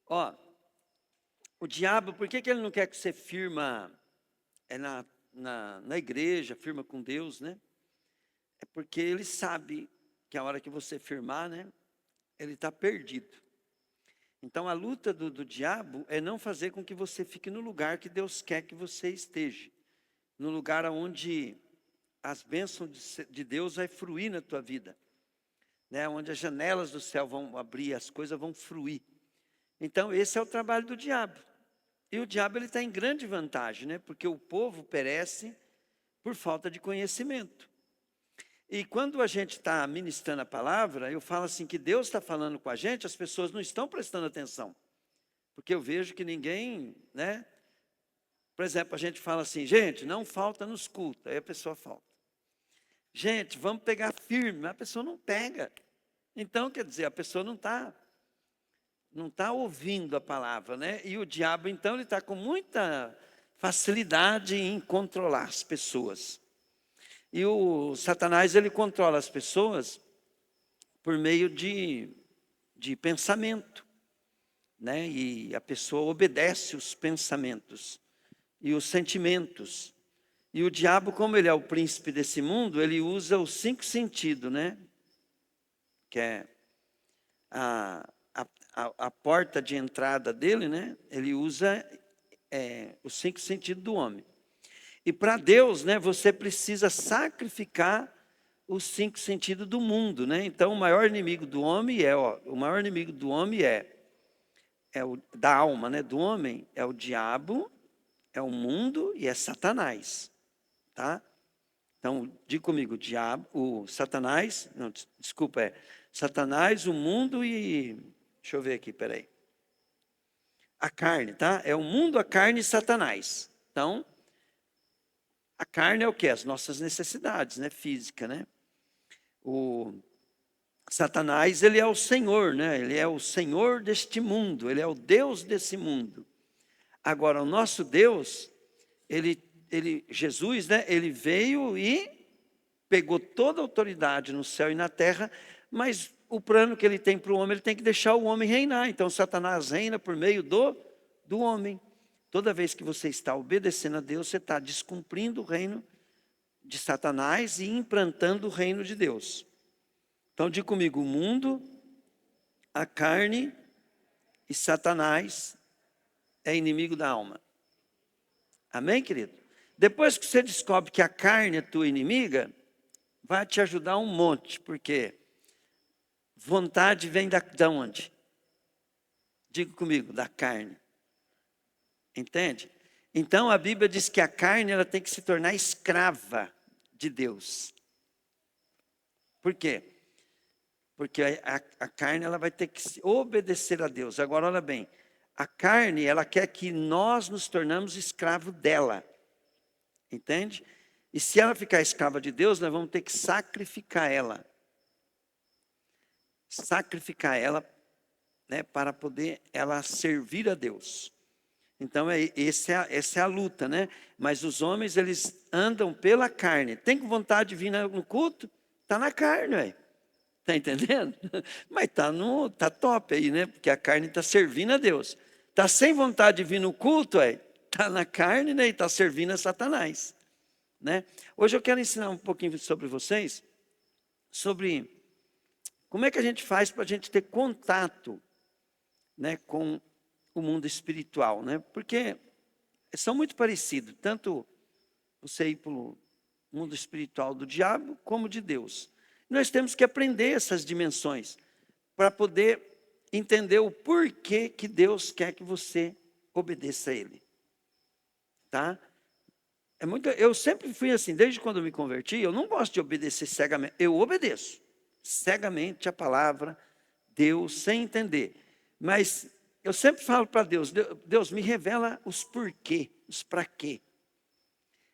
Ó, o diabo, por que ele não quer que você firma na igreja, firma com Deus, né? É porque ele sabe que a hora que você firmar, né? Ele está perdido. Então a luta do diabo é não fazer com que você fique no lugar que Deus quer que você esteja. No lugar onde as bênçãos de Deus vai fruir na tua vida. Né? Onde as janelas do céu vão abrir, as coisas vão fruir. Então esse é o trabalho do diabo. E o diabo ele está em grande vantagem, né? Porque o povo perece por falta de conhecimento. E quando a gente está ministrando a palavra, eu falo assim que Deus está falando com a gente, as pessoas não estão prestando atenção. Porque eu vejo que ninguém, né? Por exemplo, a gente fala assim, gente, não falta nos cultos. Aí a pessoa falta. Gente, vamos pegar firme. Mas a pessoa não pega. Então, quer dizer, a pessoa não está ouvindo a palavra, né? E o diabo, então, ele está com muita facilidade em controlar as pessoas. E o Satanás, ele controla as pessoas por meio de pensamento, né? E a pessoa obedece os pensamentos e os sentimentos. E o diabo, como ele é o príncipe desse mundo, ele usa os 5 sentidos, né? Que é a porta de entrada dele, né? Ele usa os 5 sentidos do homem. E para Deus, né, você precisa sacrificar os 5 sentidos do mundo, né? Então, o maior inimigo do homem é o da alma, né, do homem, é o diabo, é o mundo e é Satanás, tá? Então, diga comigo, o Satanás, não, desculpa, é Satanás, o mundo e, deixa eu ver aqui, peraí. A carne, tá? É o mundo, a carne e Satanás. Então, a carne é o quê? As nossas necessidades, né? Física, né? O Satanás, ele é o Senhor, né? Ele é o Senhor deste mundo, ele é o Deus desse mundo. Agora, o nosso Deus, Jesus, né? Ele veio e pegou toda a autoridade no céu e na terra, mas o plano que ele tem para o homem, ele tem que deixar o homem reinar. Então, Satanás reina por meio do homem. Toda vez que você está obedecendo a Deus, você está descumprindo o reino de Satanás e implantando o reino de Deus. Então, diga comigo, o mundo, a carne e Satanás é inimigo da alma. Amém, querido? Depois que você descobre que a carne é tua inimiga, vai te ajudar um monte, porque vontade vem de onde? Diga comigo, da carne. Entende? Então a Bíblia diz que a carne ela tem que se tornar escrava de Deus. Por quê? Porque a carne ela vai ter que obedecer a Deus. Agora olha bem, a carne ela quer que nós nos tornamos escravo dela. Entende? E se ela ficar escrava de Deus, nós vamos ter que sacrificar ela. Sacrificar ela, né, para poder ela servir a Deus. Então, essa é a luta, né? Mas os homens, eles andam pela carne. Tem vontade de vir no culto? Está na carne, ué. Está entendendo? Mas tá top aí, né? Porque a carne está servindo a Deus. Está sem vontade de vir no culto, ué. Está na carne, né? E está servindo a Satanás, né? Hoje eu quero ensinar um pouquinho sobre vocês, sobre como é que a gente faz para a gente ter contato, né, com o mundo espiritual, né? Porque são muito parecidos, tanto você ir para o mundo espiritual do diabo como de Deus. Nós temos que aprender essas dimensões para poder entender o porquê que Deus quer que você obedeça a Ele, tá? Eu sempre fui assim, desde quando eu me converti, eu não gosto de obedecer cegamente, eu obedeço cegamente a palavra, Deus, sem entender, mas eu sempre falo para Deus, Deus me revela os porquê, os para quê.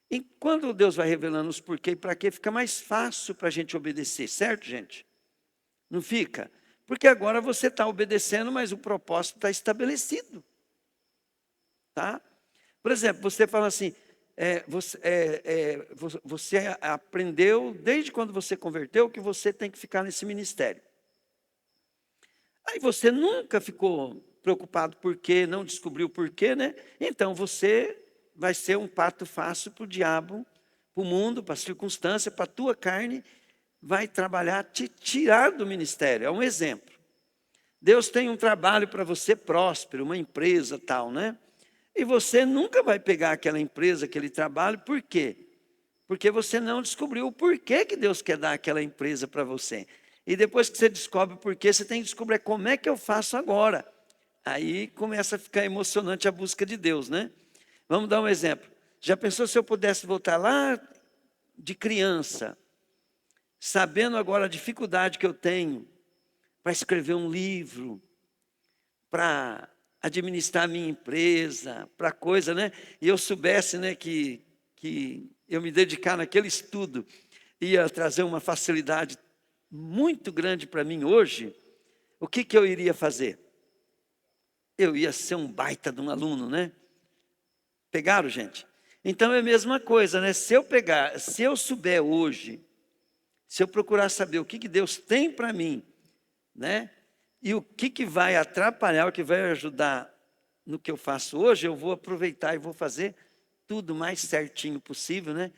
E quando Deus vai revelando os porquê e para quê, fica mais fácil para a gente obedecer, certo, gente? Não fica? Porque agora você está obedecendo, mas o propósito está estabelecido. Tá? Por exemplo, você fala assim, você aprendeu, desde quando você converteu, que você tem que ficar nesse ministério. Aí você nunca ficou preocupado por quê, não descobriu por quê, né? Então você vai ser um pato fácil para o diabo, para o mundo, para a circunstância, para a tua carne, vai trabalhar, te tirar do ministério. É um exemplo. Deus tem um trabalho para você próspero, uma empresa tal, né? E você nunca vai pegar aquela empresa, aquele trabalho, por quê? Porque você não descobriu o porquê que Deus quer dar aquela empresa para você. E depois que você descobre o porquê, você tem que descobrir como é que eu faço agora. Aí começa a ficar emocionante a busca de Deus, né? Vamos dar um exemplo. Já pensou se eu pudesse voltar lá de criança, sabendo agora a dificuldade que eu tenho para escrever um livro, para administrar a minha empresa, para coisa, né? E eu soubesse, né, que eu me dedicar naquele estudo ia trazer uma facilidade muito grande para mim hoje, o que eu iria fazer? Eu ia ser um baita de um aluno, né? Pegaram, gente? Então é a mesma coisa, né? Se eu souber hoje, se eu procurar saber o que Deus tem para mim, né? E o que vai atrapalhar, o que vai ajudar no que eu faço hoje, eu vou aproveitar e vou fazer tudo mais certinho possível, né?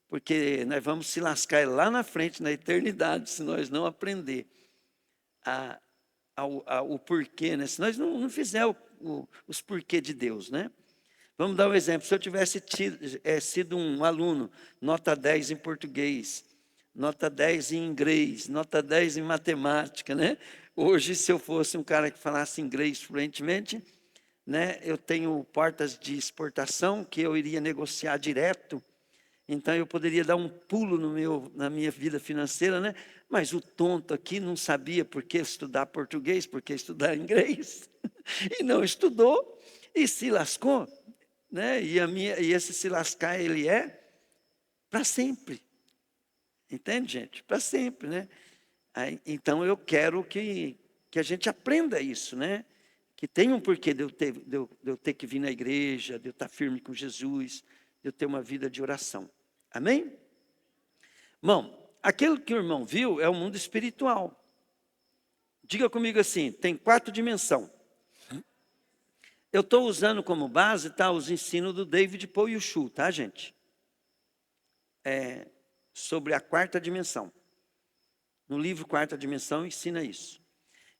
Porque nós vamos se lascar lá na frente, na eternidade, se nós não aprender o porquê, né? Se nós não fizer os porquê de Deus, né? Vamos dar um exemplo. Se eu tivesse sido um aluno, nota 10 em português, nota 10 em inglês, nota 10 em matemática, né? Hoje, se eu fosse um cara que falasse inglês fluentemente, né? Eu tenho portas de exportação que eu iria negociar direto. Então, eu poderia dar um pulo na minha vida financeira, né? Mas o tonto aqui não sabia por que estudar português, por que estudar inglês. E não estudou e se lascou, né? E esse se lascar, ele é para sempre. Entende, gente? Para sempre, né? Então, eu quero que a gente aprenda isso, né? Que tem um porquê de eu ter que vir na igreja, de eu estar firme com Jesus, de eu ter uma vida de oração. Amém? Bom, aquilo que o irmão viu é o mundo espiritual. Diga comigo assim, tem 4 dimensões. Eu estou usando como base, tá, os ensinos do David Poyuchu, tá, gente? Sobre a 4ª dimensão. No livro 4ª Dimensão ensina isso.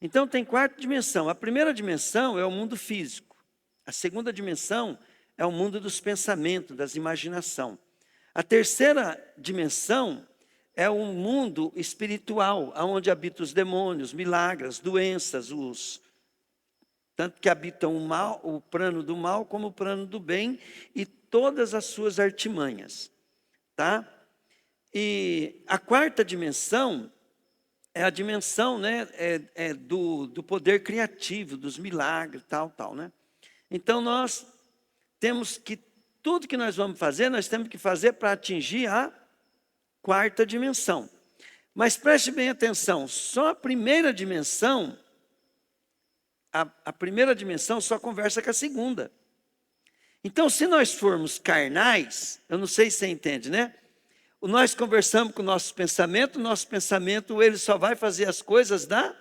Então tem 4 dimensões. A primeira dimensão é o mundo físico. A segunda dimensão é o mundo dos pensamentos, das imaginação. A terceira dimensão é o mundo espiritual, onde habitam os demônios, milagres, doenças, tanto que habitam o mal, o plano do mal como o plano do bem e todas as suas artimanhas, tá? E a 4ª dimensão é a dimensão, né, do poder criativo, dos milagres, tal, né? Então nós temos que tudo que nós vamos fazer, nós temos que fazer para atingir a 4ª dimensão. Mas preste bem atenção, só a primeira dimensão, a primeira dimensão só conversa com a segunda. Então, se nós formos carnais, eu não sei se você entende, né? Nós conversamos com o nosso pensamento, ele só vai fazer as coisas da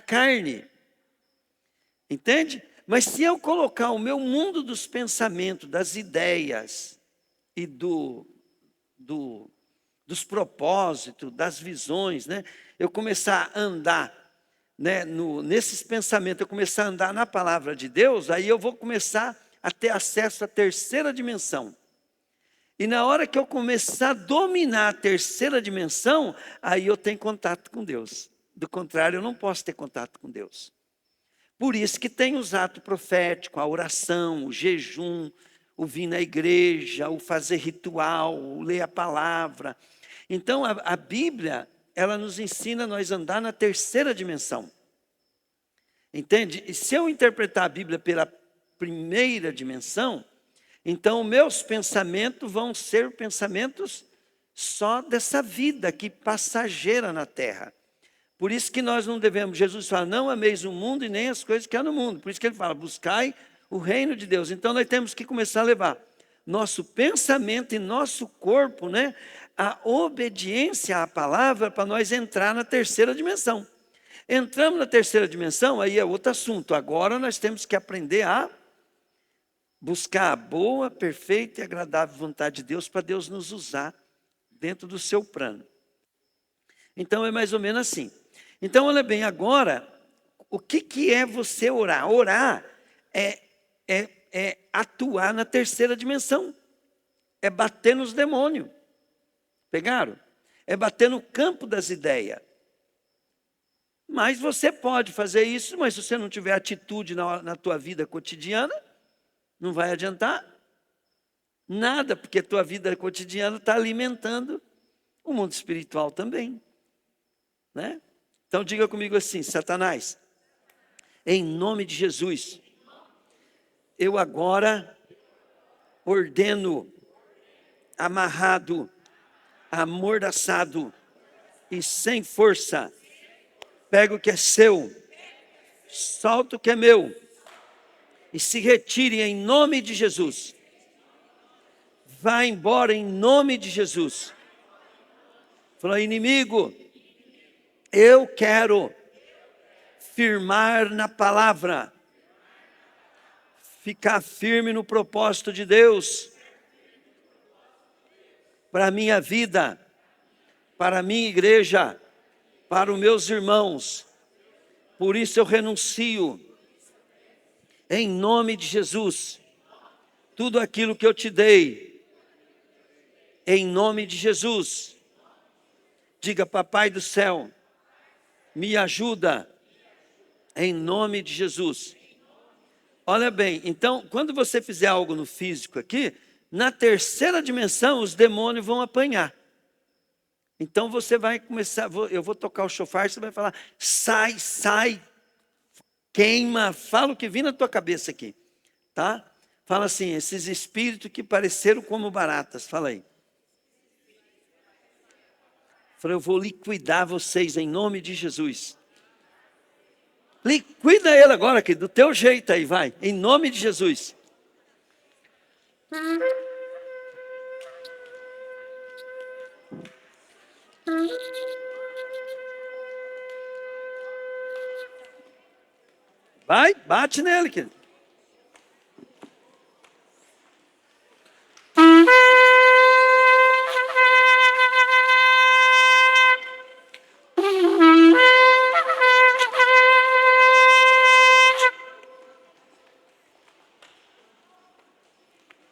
carne. Entende? Mas se eu colocar o meu mundo dos pensamentos, das ideias e dos propósitos, das visões, né? Eu começar a andar, né, nesses pensamentos, eu começar a andar na palavra de Deus, aí eu vou começar a ter acesso à 3ª dimensão. E na hora que eu começar a dominar a 3ª dimensão, aí eu tenho contato com Deus. Do contrário, eu não posso ter contato com Deus. Por isso que tem os atos proféticos, a oração, o jejum, o vir na igreja, o fazer ritual, o ler a palavra. Então, a Bíblia, ela nos ensina a nós andar na 3ª dimensão. Entende? E se eu interpretar a Bíblia pela primeira dimensão, então meus pensamentos vão ser pensamentos só dessa vida aqui passageira na terra. Por isso que nós não devemos, Jesus fala, não ameis o mundo e nem as coisas que há no mundo. Por isso que ele fala, buscai o reino de Deus. Então nós temos que começar a levar nosso pensamento e nosso corpo, né, a obediência à palavra para nós entrar na 3ª dimensão. Entramos na terceira dimensão, aí é outro assunto. Agora nós temos que aprender a buscar a boa, perfeita e agradável vontade de Deus para Deus nos usar dentro do seu plano. Então é mais ou menos assim. Então olha bem, agora, o que é você orar? Orar é atuar na terceira dimensão. É bater nos demônios. Pegaram? É bater no campo das ideias. Mas você pode fazer isso, mas se você não tiver atitude na tua vida cotidiana, não vai adiantar nada, porque a tua vida cotidiana está alimentando o mundo espiritual também. Né? Então diga comigo assim, Satanás, em nome de Jesus, eu agora ordeno, amarrado, amordaçado e sem força, pega o que é seu, solta o que é meu e se retire em nome de Jesus. Vá embora em nome de Jesus. Fala, inimigo, eu quero firmar na palavra, ficar firme no propósito de Deus para a minha vida, para a minha igreja, para os meus irmãos. Por isso eu renuncio, em nome de Jesus, tudo aquilo que eu te dei, em nome de Jesus. Diga, papai do céu, me ajuda, em nome de Jesus. Olha bem, então, quando você fizer algo no físico aqui, na terceira dimensão, os demônios vão apanhar. Então você vai começar, eu vou tocar o chofar, você vai falar, sai, sai, queima, fala o que vir na tua cabeça aqui, tá? Fala assim, esses espíritos que pareceram como baratas, fala aí. Fala, eu vou liquidar vocês em nome de Jesus. Liquida ele agora, aqui, do teu jeito aí, vai, em nome de Jesus. Vai, bate nele, querido.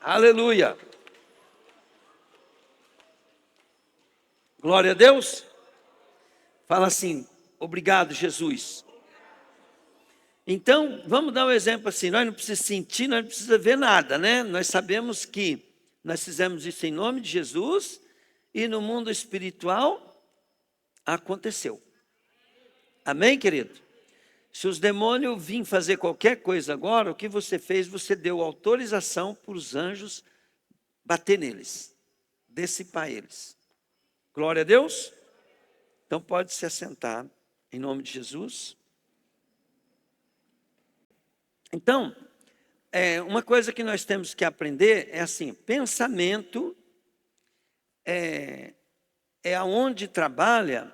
Aleluia. Glória a Deus. Fala assim, obrigado, Jesus. Então, vamos dar um exemplo assim, nós não precisamos sentir, nós não precisamos ver nada, né? Nós sabemos que nós fizemos isso em nome de Jesus e no mundo espiritual aconteceu. Amém, querido? Se os demônios virem fazer qualquer coisa agora, o que você fez, você deu autorização para os anjos bater neles, dissipar eles. Glória a Deus. Então pode se assentar em nome de Jesus. Então, uma coisa que nós temos que aprender é assim, pensamento é aonde trabalha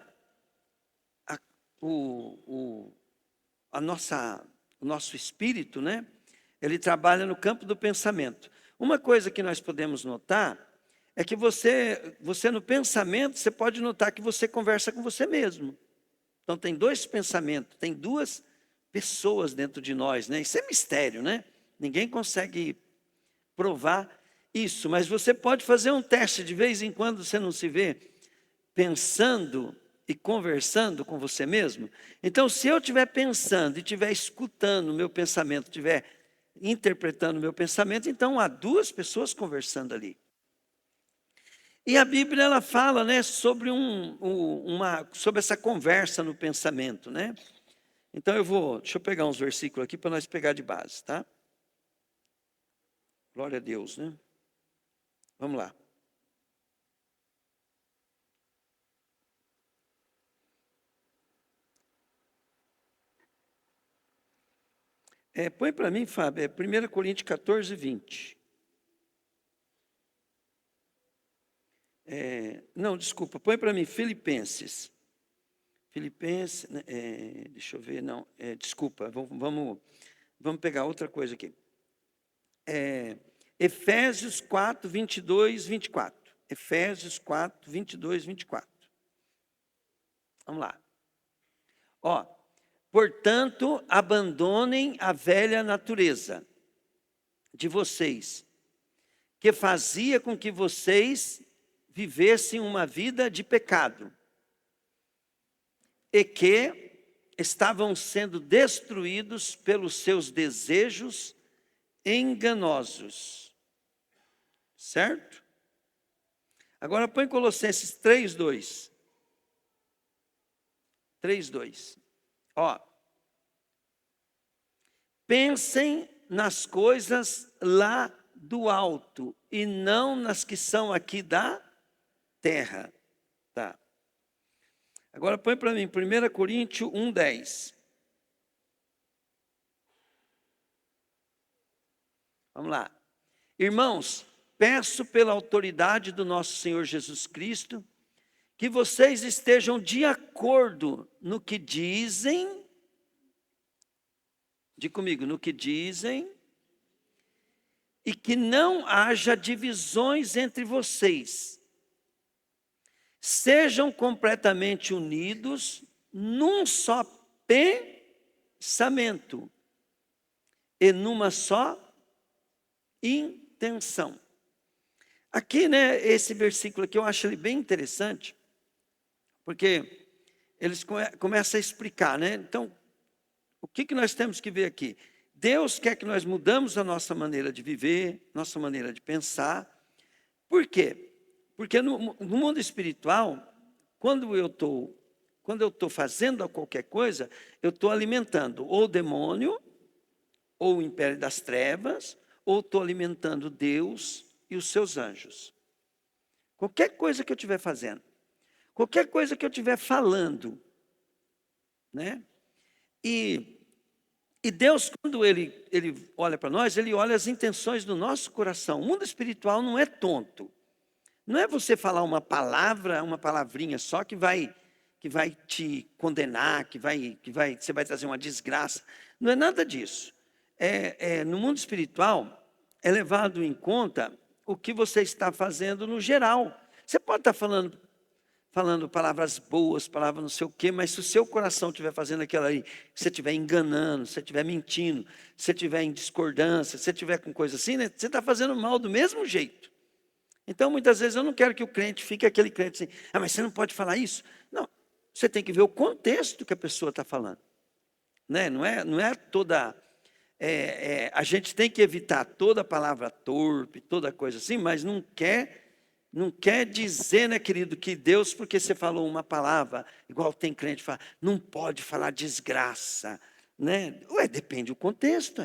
o nosso espírito, né? Ele trabalha no campo do pensamento. Uma coisa que nós podemos notar é que você no pensamento, você pode notar que você conversa com você mesmo. Então tem dois pensamentos, tem duas pessoas dentro de nós, né? Isso é mistério, né? Ninguém consegue provar isso, mas você pode fazer um teste de vez em quando você não se vê pensando e conversando com você mesmo. Então, se eu estiver pensando e estiver escutando o meu pensamento, estiver interpretando o meu pensamento, então há duas pessoas conversando ali. E a Bíblia ela fala, né, sobre sobre essa conversa no pensamento, né? Então deixa eu pegar uns versículos aqui para nós pegar de base, tá? Glória a Deus, né? Vamos lá. Põe para mim, Fábio, 1 Coríntios 14, 20. Não, desculpa, põe para mim Filipenses. Filipenses, né, deixa eu ver, não, desculpa, vamos pegar outra coisa aqui. Efésios 4, 22, 24. Efésios 4, 22, 24. Vamos lá. Ó, portanto, abandonem a velha natureza de vocês, que fazia com que vocês vivessem uma vida de pecado, e que estavam sendo destruídos pelos seus desejos enganosos. Certo? Agora põe Colossenses 3:2. 3:2. Ó. Pensem nas coisas lá do alto e não nas que são aqui da terra. Tá. Agora põe para mim 1 Coríntios 1:10. Vamos lá. Irmãos, peço pela autoridade do nosso Senhor Jesus Cristo, que vocês estejam de acordo no que dizem, diga comigo, no que dizem, e que não haja divisões entre vocês. Sejam completamente unidos num só pensamento e numa só intenção. Aqui, né, esse versículo aqui eu acho ele bem interessante, porque eles começam a explicar, né? Então, o que nós temos que ver aqui? Deus quer que nós mudamos a nossa maneira de viver, nossa maneira de pensar. Por quê? Porque no mundo espiritual, quando eu estou fazendo qualquer coisa, eu estou alimentando ou o demônio, ou o império das trevas, ou estou alimentando Deus e os seus anjos. Qualquer coisa que eu estiver fazendo, qualquer coisa que eu estiver falando, né? E Deus, quando Ele olha para nós, Ele olha as intenções do nosso coração. O mundo espiritual não é tonto. Não é você falar uma palavra, uma palavrinha só que vai te condenar, você vai trazer uma desgraça. Não é nada disso. No mundo espiritual, é levado em conta o que você está fazendo no geral. Você pode estar falando palavras boas, palavras não sei o quê, mas se o seu coração estiver fazendo aquilo aí, se você estiver enganando, se você estiver mentindo, se você estiver em discordância, se você estiver com coisa assim, né, você está fazendo mal do mesmo jeito. Então, muitas vezes, eu não quero que o crente fique aquele crente assim, mas você não pode falar isso? Não, você tem que ver o contexto que a pessoa está falando. Né? Não é toda... a gente tem que evitar toda palavra torpe, toda coisa assim, mas não quer dizer, né, querido, que Deus, porque você falou uma palavra, igual tem crente que fala, não pode falar desgraça, né? Depende do contexto.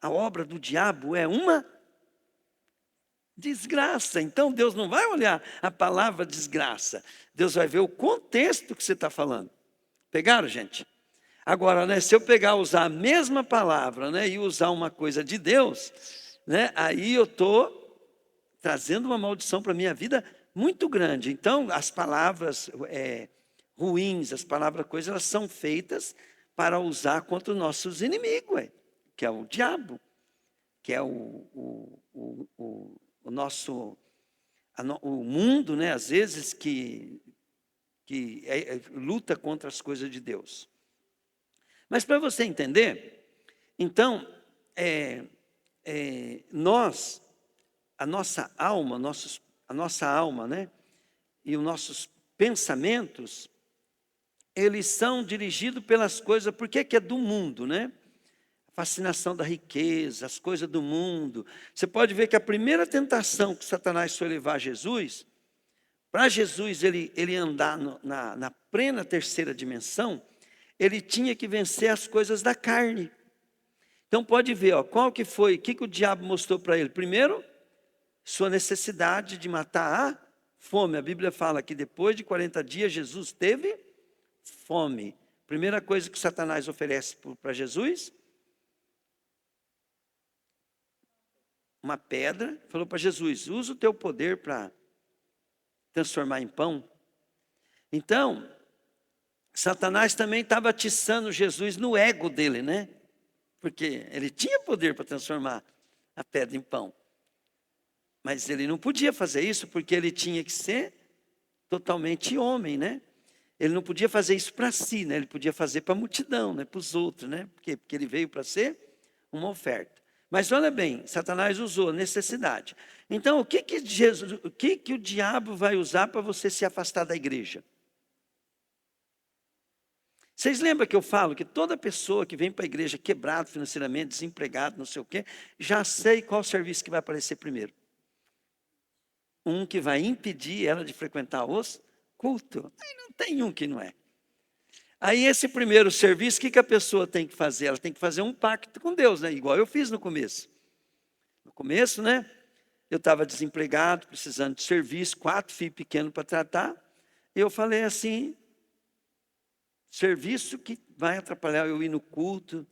A obra do diabo é uma desgraça. Então Deus não vai olhar a palavra desgraça, Deus vai ver o contexto que você está falando. Pegaram, gente? Agora, né, se eu usar a mesma palavra, né, e usar uma coisa de Deus, né, aí eu estou trazendo uma maldição para a minha vida muito grande. Então, as palavras ruins, as palavras coisas, elas são feitas para usar contra os nossos inimigos, que é o diabo, que é o mundo, né, às vezes, que luta contra as coisas de Deus. Mas para você entender, então, a nossa alma, né, e os nossos pensamentos, eles são dirigidos pelas coisas, por que é do mundo, né? A fascinação da riqueza, as coisas do mundo. Você pode ver que a primeira tentação que Satanás foi levar a Jesus, para Jesus ele andar na plena terceira dimensão, ele tinha que vencer as coisas da carne. Então pode ver, qual que foi, o que o diabo mostrou para ele? Primeiro, sua necessidade de matar a fome. A Bíblia fala que depois de 40 dias Jesus teve fome. Primeira coisa que Satanás oferece para Jesus, uma pedra. Falou para Jesus, usa o teu poder para transformar em pão. Então, Satanás também estava atiçando Jesus no ego dele, né? Porque ele tinha poder para transformar a pedra em pão. Mas ele não podia fazer isso porque ele tinha que ser totalmente homem, né? Ele não podia fazer isso para si, né? Ele podia fazer para a multidão, né? Para os outros, né? Porque ele veio para ser uma oferta. Mas olha bem, Satanás usou a necessidade. Então, o que o diabo vai usar para você se afastar da igreja? Vocês lembram que eu falo que toda pessoa que vem para a igreja quebrado financeiramente, desempregado, não sei o quê, já sei qual serviço que vai aparecer primeiro. Um que vai impedir ela de frequentar os cultos. Aí não tem um que não é. Aí esse primeiro serviço, o que a pessoa tem que fazer? Ela tem que fazer um pacto com Deus, né? Igual eu fiz no começo. No começo, né? Eu estava desempregado, precisando de serviço, 4 filhos pequenos para tratar. E eu falei assim, serviço que vai atrapalhar eu ir no culto,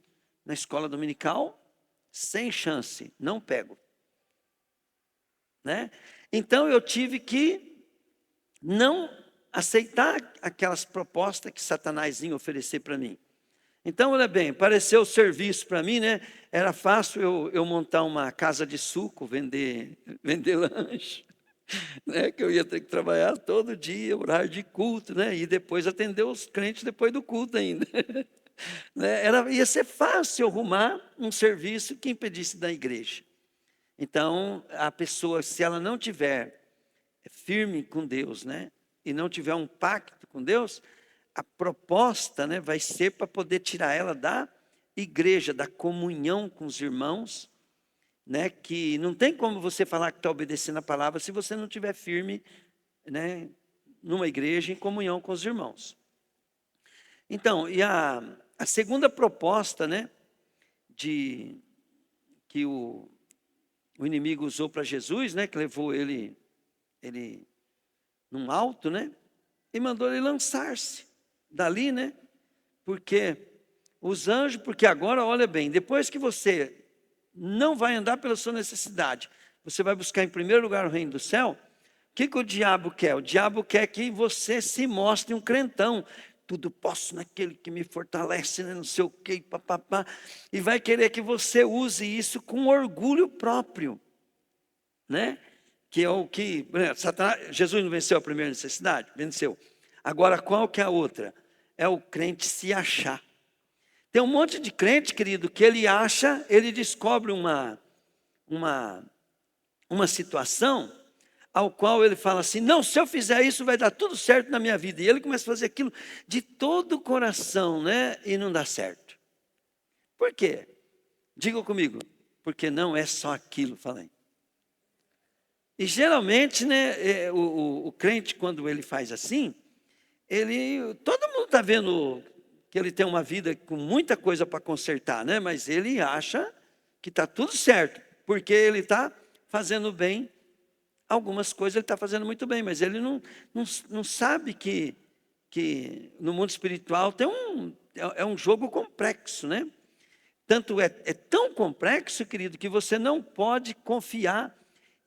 na escola dominical, sem chance, não pego. Né? Então eu tive que não aceitar aquelas propostas que Satanás ia oferecer para mim. Então, olha bem, apareceu o serviço para mim, né? Era fácil eu montar uma casa de suco, vender lanche, né? Que eu ia ter que trabalhar todo dia, horário de culto, né? E depois atender os crentes depois do culto ainda. Né? Ia ser fácil arrumar um serviço que impedisse da igreja. Então, a pessoa, se ela não tiver firme com Deus, né? E não tiver um pacto com Deus, a proposta, né, vai ser para poder tirar ela da igreja, da comunhão com os irmãos, né? Que não tem como você falar que está obedecendo a palavra se você não estiver firme, né, numa igreja em comunhão com os irmãos. Então, e a segunda proposta, né, que o inimigo usou para Jesus, né, que levou ele num alto, né, e mandou ele lançar-se dali, né, porque os anjos, porque agora, olha bem, depois que você não vai andar pela sua necessidade, você vai buscar em primeiro lugar o reino do céu, o que o diabo quer? O diabo quer que você se mostre um crentão, tudo posso naquele que me fortalece, né, não sei o quê, papapá, e vai querer que você use isso com orgulho próprio, né? Que é o que, Satanás, Jesus não venceu a primeira necessidade? Venceu. Agora, qual que é a outra? É o crente se achar. Tem um monte de crente, querido, que ele acha, ele descobre uma situação ao qual ele fala assim, não, se eu fizer isso vai dar tudo certo na minha vida. E ele começa a fazer aquilo de todo o coração, né? E não dá certo. Por quê? Diga comigo, porque não é só aquilo, falei. E geralmente, né, o crente, quando ele faz assim, todo mundo está vendo que ele tem uma vida com muita coisa para consertar, né? Mas ele acha que está tudo certo, porque ele está fazendo bem, algumas coisas ele está fazendo muito bem, mas ele não sabe que no mundo espiritual é um jogo complexo, né? Tanto é tão complexo, querido, que você não pode confiar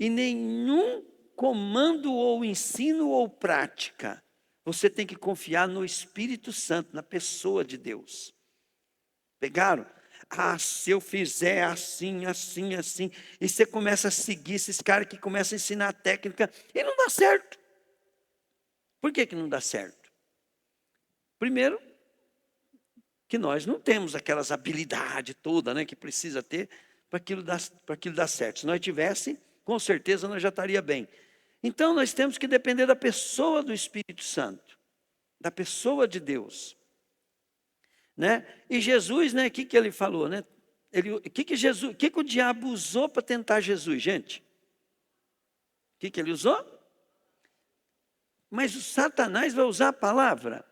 em nenhum comando ou ensino ou prática. Você tem que confiar no Espírito Santo, na pessoa de Deus. Pegaram? Ah, se eu fizer assim, assim, assim. E você começa a seguir esses caras que começam a ensinar a técnica e não dá certo. Por que não dá certo? Primeiro, que nós não temos aquelas habilidades todas, né, que precisa ter para aquilo dar certo. Se nós tivesse, com certeza nós já estaria bem. Então nós temos que depender da pessoa do Espírito Santo, da pessoa de Deus, né? E Jesus, né? O que ele falou, né? O que o diabo usou para tentar Jesus, gente? O que ele usou? Mas o Satanás vai usar a palavra.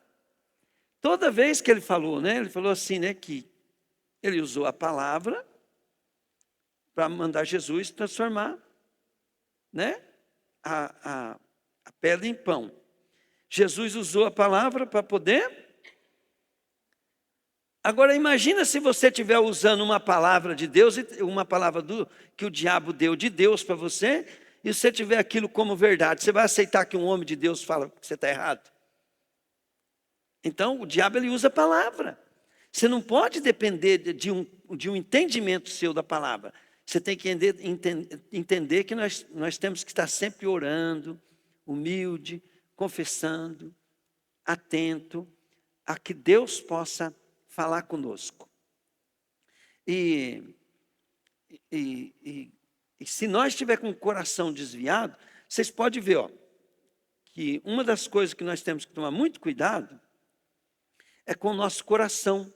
Toda vez que ele falou, né? Ele falou assim, né? Que ele usou a palavra para mandar Jesus transformar, né? A pedra em pão. Jesus usou a palavra para poder. Agora imagina se você estiver usando uma palavra de Deus, uma palavra que o diabo deu de Deus para você, e você tiver aquilo como verdade. Você vai aceitar que um homem de Deus fala que você está errado? Então, o diabo ele usa a palavra. Você não pode depender de um entendimento seu da palavra. Você tem que entender que nós temos que estar sempre orando, humilde, confessando, atento a que Deus possa falar conosco. E se nós estivermos com o coração desviado, vocês podem ver, ó, que uma das coisas que nós temos que tomar muito cuidado é com o nosso coração.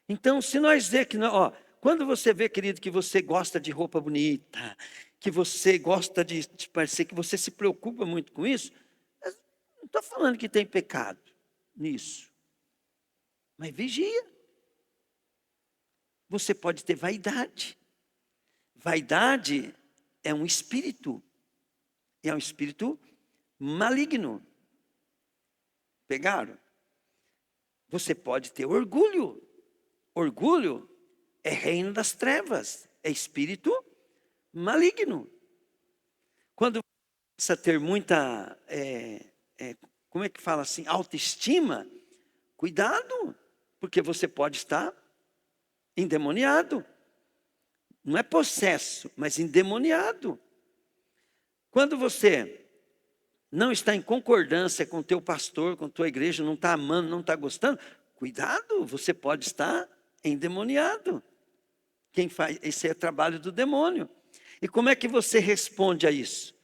Então, se nós ver que, ó, quando você vê, querido, que você gosta de roupa bonita, que você gosta de parecer, que você se preocupa muito com isso, não estou falando que tem pecado nisso, mas vigia. Você pode ter vaidade. Vaidade é um espírito, e é um espírito maligno. Pegaram? Você pode ter orgulho. Orgulho é reino das trevas, é espírito maligno. Quando você começa a ter muita, como é que fala assim, autoestima, cuidado, porque você pode estar endemoniado. Não é possesso, mas endemoniado. Quando você não está em concordância com o teu pastor, com a tua igreja, não está amando, não está gostando, cuidado, você pode estar endemoniado. Quem faz, esse é o trabalho do demônio. E como é que você responde a isso?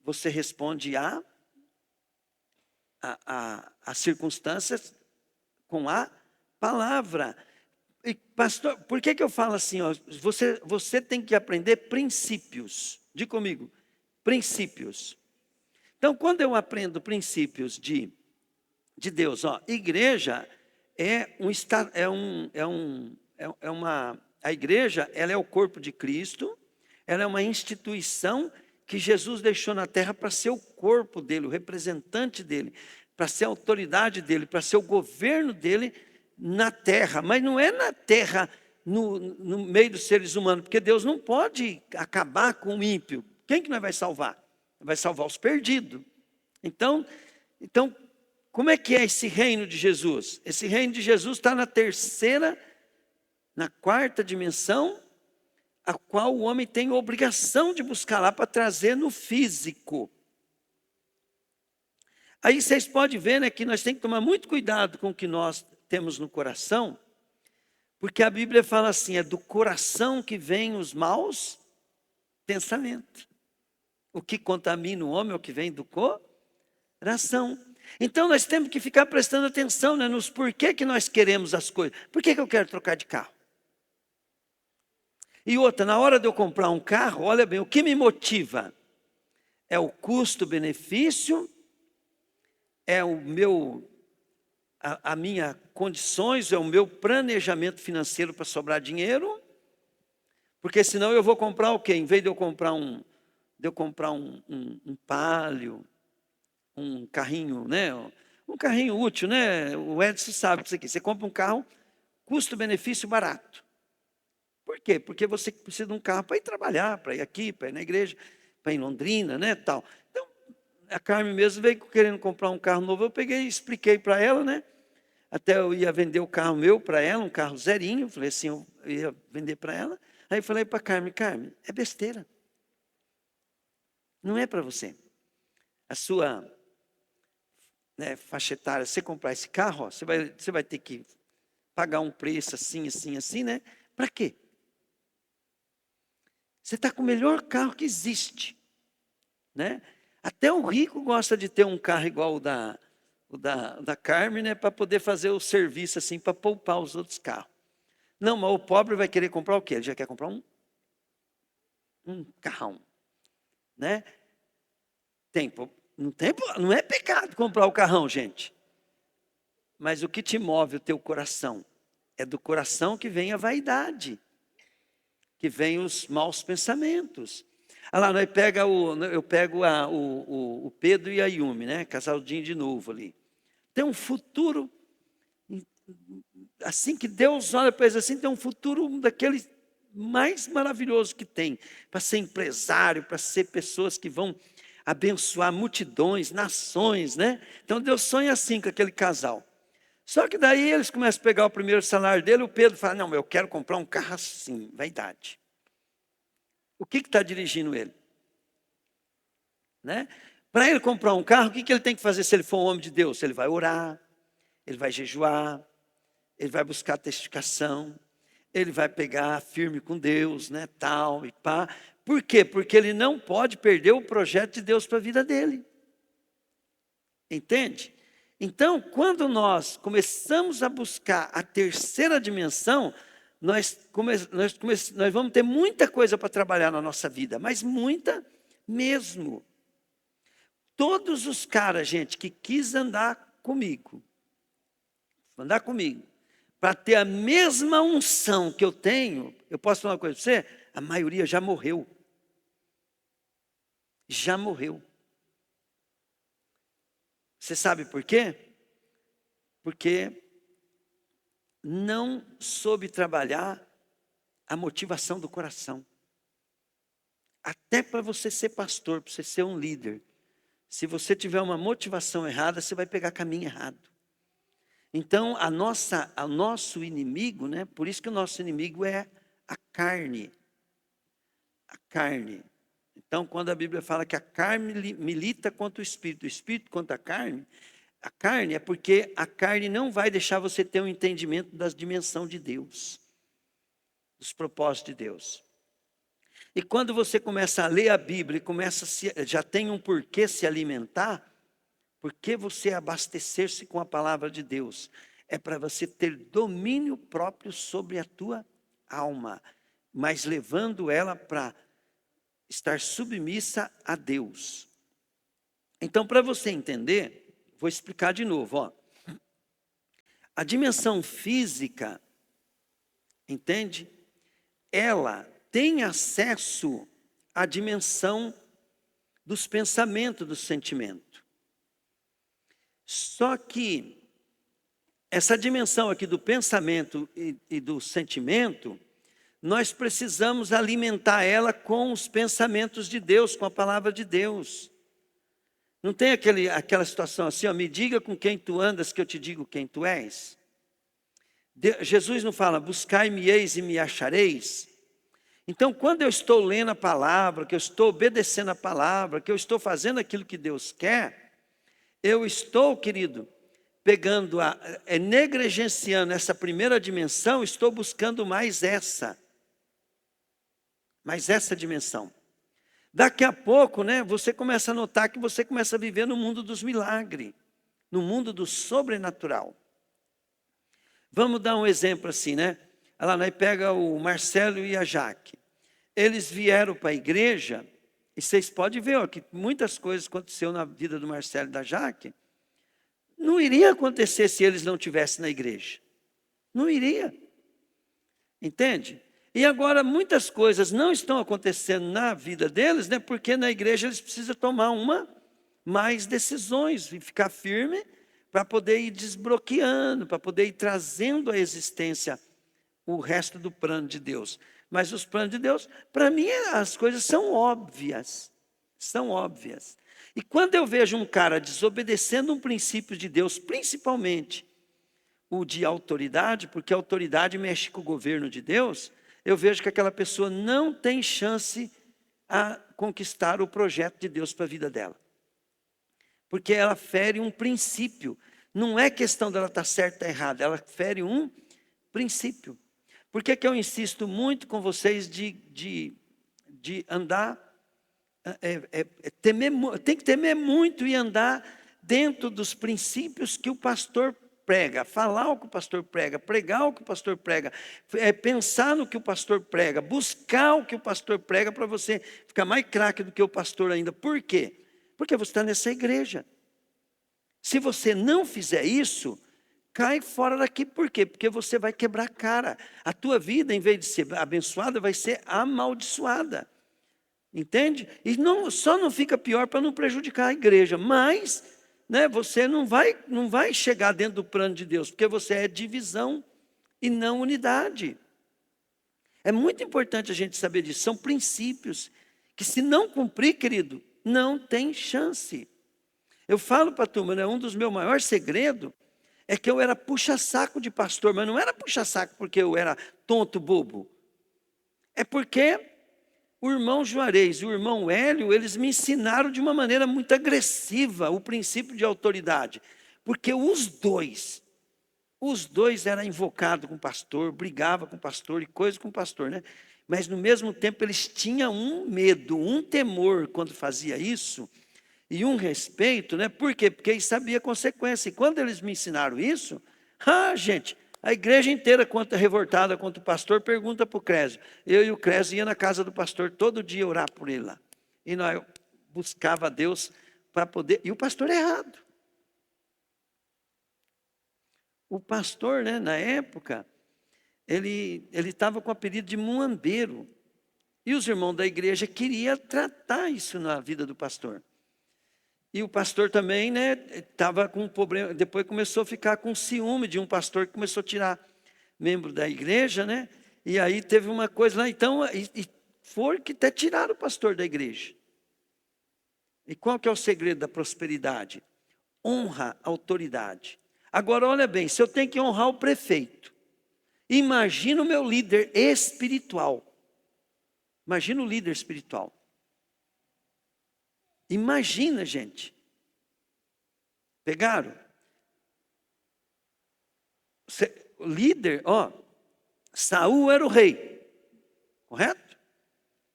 Você responde a circunstâncias com a palavra. E, pastor, por que eu falo assim? Ó, você tem que aprender princípios. Diga comigo, princípios. Então, quando eu aprendo princípios de Deus, ó, igreja a igreja, ela é o corpo de Cristo, ela é uma instituição que Jesus deixou na terra para ser o corpo dele, o representante dele, para ser a autoridade dele, para ser o governo dele na terra. Mas não é na terra, no meio dos seres humanos, porque Deus não pode acabar com o ímpio. Quem que nós vai salvar? Vai salvar os perdidos. Então, como é que é esse reino de Jesus? Esse reino de Jesus está na quarta dimensão, a qual o homem tem a obrigação de buscar lá para trazer no físico. Aí vocês podem ver, né, que nós temos que tomar muito cuidado com o que nós temos no coração, porque a Bíblia fala assim, é do coração que vêm os maus pensamentos. O que contamina o homem é o que vem do coração. Então nós temos que ficar prestando atenção, né, nos porquê que nós queremos as coisas. Por que eu quero trocar de carro? E outra, na hora de eu comprar um carro, olha bem, o que me motiva? É o custo-benefício, é a minha condições, é o meu planejamento financeiro para sobrar dinheiro, porque senão eu vou comprar o quê? Em vez de eu comprar um Palio, um carrinho, né? Um carrinho útil, né? O Edson sabe disso aqui. Você compra um carro, custo-benefício barato. Por quê? Porque você precisa de um carro para ir trabalhar, para ir aqui, para ir na igreja, para ir em Londrina, né? Tal. Então, a Carmen mesmo veio querendo comprar um carro novo. Eu peguei e expliquei para ela, né? Até eu ia vender o carro meu para ela, um carro zerinho. Falei assim, eu ia vender para ela. Aí eu falei para a Carmen, é besteira. Não é para você. A sua faixa etária, você comprar esse carro, ó, você vai ter que pagar um preço assim, assim, assim, né? Para quê? Você está com o melhor carro que existe, né? Até o rico gosta de ter um carro igual o da Carmen, né? Para poder fazer o serviço assim, para poupar os outros carros. Não, mas o pobre vai querer comprar o quê? Ele já quer comprar um carrão, né? Não é pecado comprar o carrão, gente. Mas o que te move o teu coração? É do coração que vem a vaidade, que vem os maus pensamentos. Olha lá, eu pego o Pedro e a Yumi, né? Casaldinho de novo ali. Tem um futuro, assim que Deus olha para eles assim, tem um futuro daqueles mais maravilhoso que tem, para ser empresário, para ser pessoas que vão abençoar multidões, nações, né? Então Deus sonha assim com aquele casal. Só que daí eles começam a pegar o primeiro salário dele, o Pedro fala, não, eu quero comprar um carro assim, vaidade. O que está dirigindo ele? Né? Para ele comprar um carro, o que ele tem que fazer se ele for um homem de Deus? Ele vai orar, ele vai jejuar, ele vai buscar testificação, ele vai pegar firme com Deus, né, tal e pá. Por quê? Porque ele não pode perder o projeto de Deus para a vida dele. Entende? Então, quando nós começamos a buscar a terceira dimensão, nós vamos ter muita coisa para trabalhar na nossa vida, mas muita mesmo. Todos os caras, gente, que quis andar comigo, para ter a mesma unção que eu tenho, eu posso falar uma coisa para você? A maioria já morreu. Já morreu. Você sabe por quê? Porque não soube trabalhar a motivação do coração. Até para você ser pastor, para você ser um líder, se você tiver uma motivação errada, você vai pegar caminho errado. Então, o nosso inimigo, né? Por isso que o nosso inimigo é a carne. A carne. Então, quando a Bíblia fala que a carne milita contra o espírito contra a carne é porque a carne não vai deixar você ter um entendimento da dimensão de Deus, dos propósitos de Deus. E quando você começa a ler a Bíblia e já tem um porquê se alimentar, porque você abastecer-se com a palavra de Deus, é para você ter domínio próprio sobre a tua alma, mas levando ela para estar submissa a Deus. Então, para você entender, vou explicar de novo. Ó. A dimensão física, entende? Ela tem acesso à dimensão dos pensamentos, do sentimento. Só que essa dimensão aqui do pensamento e do sentimento, nós precisamos alimentar ela com os pensamentos de Deus, com a palavra de Deus. Não tem aquela situação assim, ó, me diga com quem tu andas que eu te digo quem tu és. Jesus não fala, buscai-me-eis e me achareis. Então, quando eu estou lendo a palavra, que eu estou obedecendo a palavra, que eu estou fazendo aquilo que Deus quer, eu estou, querido, pegando, negligenciando essa primeira dimensão, estou buscando mais essa dimensão. Daqui a pouco, né, você começa a notar que você começa a viver no mundo dos milagres, no mundo do sobrenatural. Vamos dar um exemplo assim, né? Lá nós pega o Marcelo e a Jaque. Eles vieram para a igreja, e vocês podem ver ó, que muitas coisas aconteceram na vida do Marcelo e da Jaque. Não iria acontecer se eles não estivessem na igreja. Não iria. Entende? E agora muitas coisas não estão acontecendo na vida deles, né? Porque na igreja eles precisam tomar mais decisões e ficar firme para poder ir desbloqueando, para poder ir trazendo à existência o resto do plano de Deus. Mas os planos de Deus, para mim, as coisas são óbvias. São óbvias. E quando eu vejo um cara desobedecendo um princípio de Deus, principalmente o de autoridade, porque a autoridade mexe com o governo de Deus, eu vejo que aquela pessoa não tem chance a conquistar o projeto de Deus para a vida dela. Porque ela fere um princípio. Não é questão dela estar certa ou errada, ela fere um princípio. Por que eu insisto muito com vocês de andar, tem que temer muito e andar dentro dos princípios que o pastor prega, falar o que o pastor prega, pregar o que o pastor prega, pensar no que o pastor prega, buscar o que o pastor prega para você ficar mais craque do que o pastor ainda. Por quê? Porque você está nessa igreja. Se você não fizer isso, cai fora daqui. Por quê? Porque você vai quebrar a cara. A tua vida, em vez de ser abençoada, vai ser amaldiçoada. Entende? E só não fica pior para não prejudicar a igreja. Mas, né, você não vai chegar dentro do plano de Deus, porque você é divisão e não unidade. É muito importante a gente saber disso. São princípios que, se não cumprir, querido, não tem chance. Eu falo para a turma, né, um dos meus maiores segredos É que eu era puxa-saco de pastor, mas não era puxa-saco porque eu era tonto, bobo. É porque o irmão Juarez e o irmão Hélio, eles me ensinaram de uma maneira muito agressiva o princípio de autoridade. Porque os dois eram invocados com o pastor, brigavam com o pastor e coisa com o pastor, né? Mas no mesmo tempo eles tinham um medo, um temor quando fazia isso, e um respeito, né? Por quê? Porque eles sabiam a consequência. E quando eles me ensinaram isso, gente, a igreja inteira, quanto revoltada contra o pastor, pergunta para o Crésio. Eu e o Crésio ia na casa do pastor todo dia orar por ele lá. E nós buscava a Deus para poder. E o pastor é errado. O pastor, né, na época, ele estava com o apelido de muambeiro. E os irmãos da igreja queriam tratar isso na vida do pastor. E o pastor também, né, estava com um problema, depois começou a ficar com ciúme de um pastor que começou a tirar membro da igreja, né? E aí teve uma coisa lá, então, e foi que até tiraram o pastor da igreja. E qual que é o segredo da prosperidade? Honra a autoridade. Agora, olha bem, se eu tenho que honrar o prefeito, imagina o meu líder espiritual. Imagina o líder espiritual. Imagina, gente. Pegaram? O líder, Saul era o rei. Correto?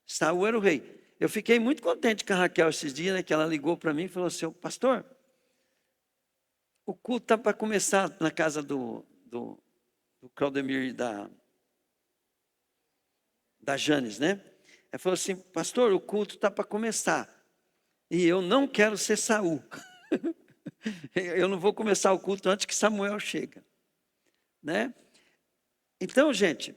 Saul era o rei. Eu fiquei muito contente com a Raquel esses dias, né, que ela ligou para mim e falou assim: pastor, o culto está para começar na casa do Claudemir e da Janes, né? Ela falou assim: pastor, o culto está para começar. E eu não quero ser Saul. Eu não vou começar o culto antes que Samuel chega, né? Então, gente,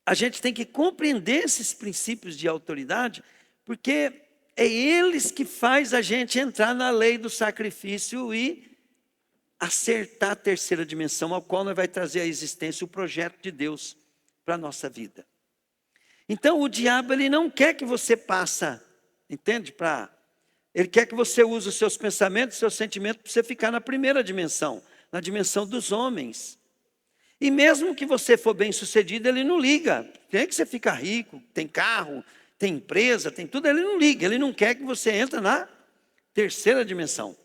a gente tem que compreender esses princípios de autoridade, porque é eles que faz a gente entrar na lei do sacrifício e acertar a terceira dimensão, ao qual nós vai trazer à existência o projeto de Deus para a nossa vida. Então, o diabo, ele não quer que você passe, entende? Ele quer que você use os seus pensamentos, os seus sentimentos, para você ficar na primeira dimensão, na dimensão dos homens. E mesmo que você for bem sucedido, ele não liga. Tem que você ficar rico, tem carro, tem empresa, tem tudo, ele não liga. Ele não quer que você entre na terceira dimensão.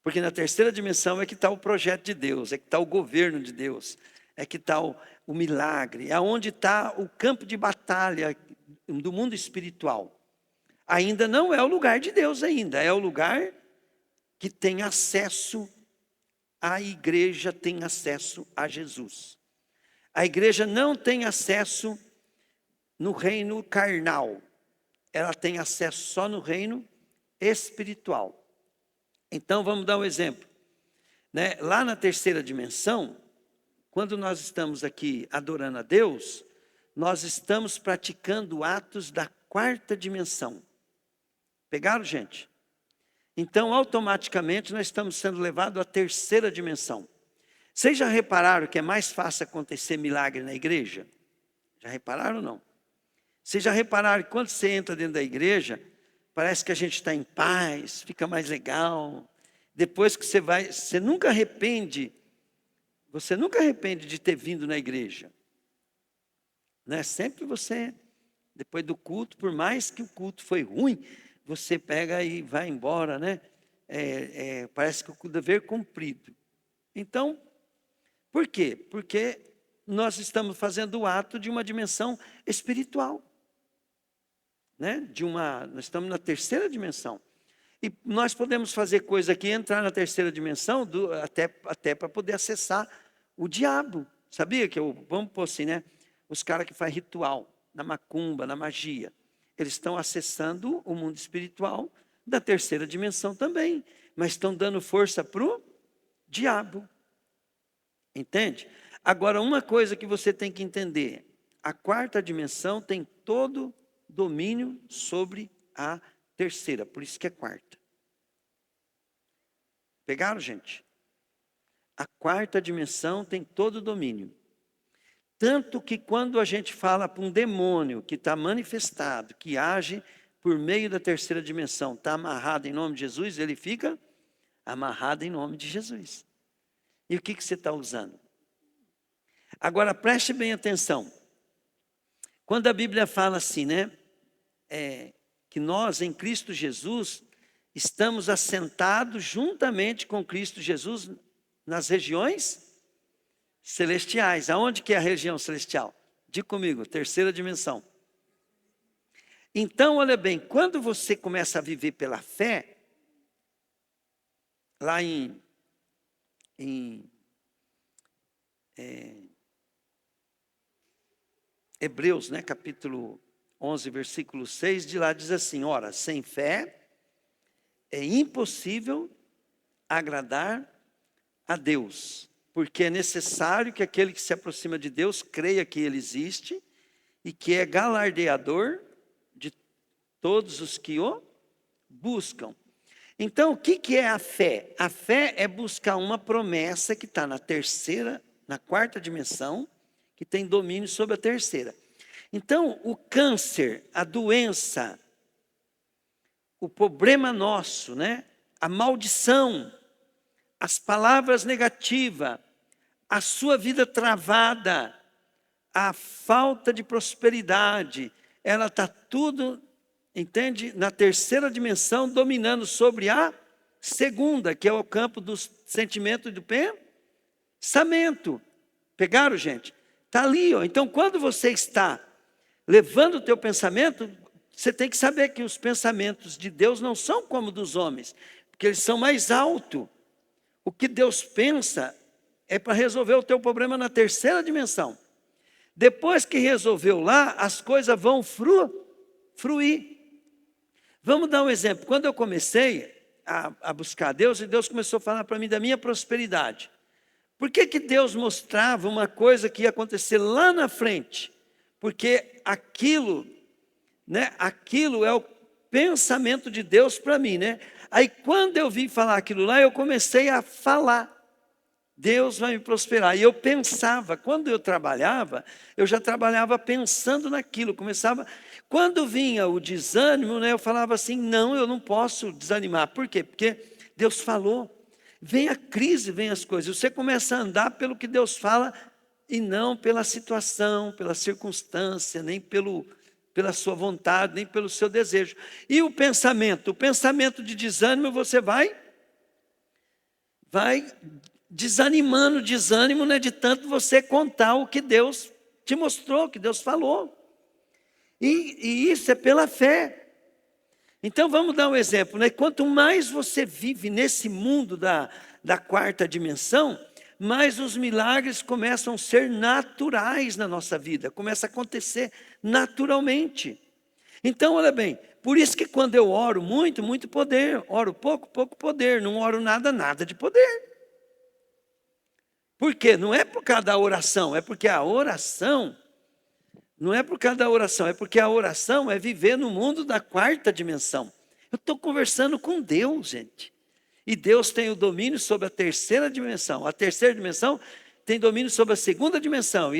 Porque na terceira dimensão é que está o projeto de Deus, é que está o governo de Deus, é que está o milagre, é onde está o campo de batalha do mundo espiritual. Ainda não é o lugar de Deus ainda, é o lugar que tem acesso, a igreja tem acesso a Jesus. A igreja não tem acesso no reino carnal, ela tem acesso só no reino espiritual. Então vamos dar um exemplo, né? Lá na terceira dimensão, quando nós estamos aqui adorando a Deus, nós estamos praticando atos da quarta dimensão. Pegaram, gente? Então, automaticamente, nós estamos sendo levados à terceira dimensão. Vocês já repararam que é mais fácil acontecer milagre na igreja? Já repararam ou não? Vocês já repararam que quando você entra dentro da igreja, parece que a gente está em paz, fica mais legal. Depois que você nunca arrepende de ter vindo na igreja. Né? Sempre você, depois do culto, por mais que o culto foi ruim, você pega e vai embora, né? Parece que o dever cumprido. Então, por quê? Porque nós estamos fazendo o ato de uma dimensão espiritual, né? Nós estamos na terceira dimensão. E nós podemos fazer coisa aqui, entrar na terceira dimensão, até para poder acessar o diabo. Sabia que vamos pôr assim, né? Os caras que fazem ritual, na macumba, na magia. Eles estão acessando o mundo espiritual da terceira dimensão também, mas estão dando força para o diabo. Entende? Agora, uma coisa que você tem que entender: a quarta dimensão tem todo domínio sobre a terceira, por isso que é quarta. Pegaram, gente? A quarta dimensão tem todo domínio. Tanto que quando a gente fala para um demônio que está manifestado, que age por meio da terceira dimensão, está amarrado em nome de Jesus, ele fica amarrado em nome de Jesus. E o que você está usando? Agora, preste bem atenção. Quando a Bíblia fala assim, né? Que nós, em Cristo Jesus, estamos assentados juntamente com Cristo Jesus nas regiões celestiais. Aonde que é a região celestial? Diga comigo, terceira dimensão. Então, olha bem, quando você começa a viver pela fé, lá em Hebreus, né, capítulo 11, versículo 6, de lá diz assim: ora, sem fé é impossível agradar a Deus, porque é necessário que aquele que se aproxima de Deus creia que Ele existe e que é galardeador de todos os que o buscam. Então, o que é a fé? A fé é buscar uma promessa que está na quarta dimensão, que tem domínio sobre a terceira. Então, o câncer, a doença, o problema nosso, né? A maldição, as palavras negativas, a sua vida travada, a falta de prosperidade, ela está tudo, entende? Na terceira dimensão, dominando sobre a segunda, que é o campo do sentimento e do pensamento. Pegaram, gente? Está ali, ó. Então, quando você está levando o teu pensamento, você tem que saber que os pensamentos de Deus não são como dos homens, porque eles são mais altos. O que Deus pensa é para resolver o teu problema na terceira dimensão. Depois que resolveu lá, as coisas vão fruir. Vamos dar um exemplo. Quando eu comecei a buscar Deus, e Deus começou a falar para mim da minha prosperidade. Por que Deus mostrava uma coisa que ia acontecer lá na frente? Porque aquilo, né, aquilo é o pensamento de Deus para mim, né? Aí quando eu vim falar aquilo lá, eu comecei a falar. Deus vai me prosperar. E eu pensava, quando eu trabalhava, eu já trabalhava pensando naquilo. Quando vinha o desânimo, né, eu falava assim, não, eu não posso desanimar. Por quê? Porque Deus falou. Vem a crise, vem as coisas. Você começa a andar pelo que Deus fala e não pela situação, pela circunstância, nem pela sua vontade, nem pelo seu desejo. E o pensamento de desânimo, você vai desanimando, desânimo, né, de tanto você contar o que Deus te mostrou, o que Deus falou. E isso é pela fé. Então vamos dar um exemplo, né? Quanto mais você vive nesse mundo da quarta dimensão, mais os milagres começam a ser naturais na nossa vida, começa a acontecer naturalmente. Então, olha bem, por isso que quando eu oro muito, muito poder, oro pouco, pouco poder, não oro nada, nada de poder. Por quê? Não é por causa da oração, é porque a oração, não é por causa da oração, é porque a oração é viver no mundo da quarta dimensão. Eu estou conversando com Deus, gente. E Deus tem o domínio sobre a terceira dimensão. A terceira dimensão tem domínio sobre a segunda dimensão.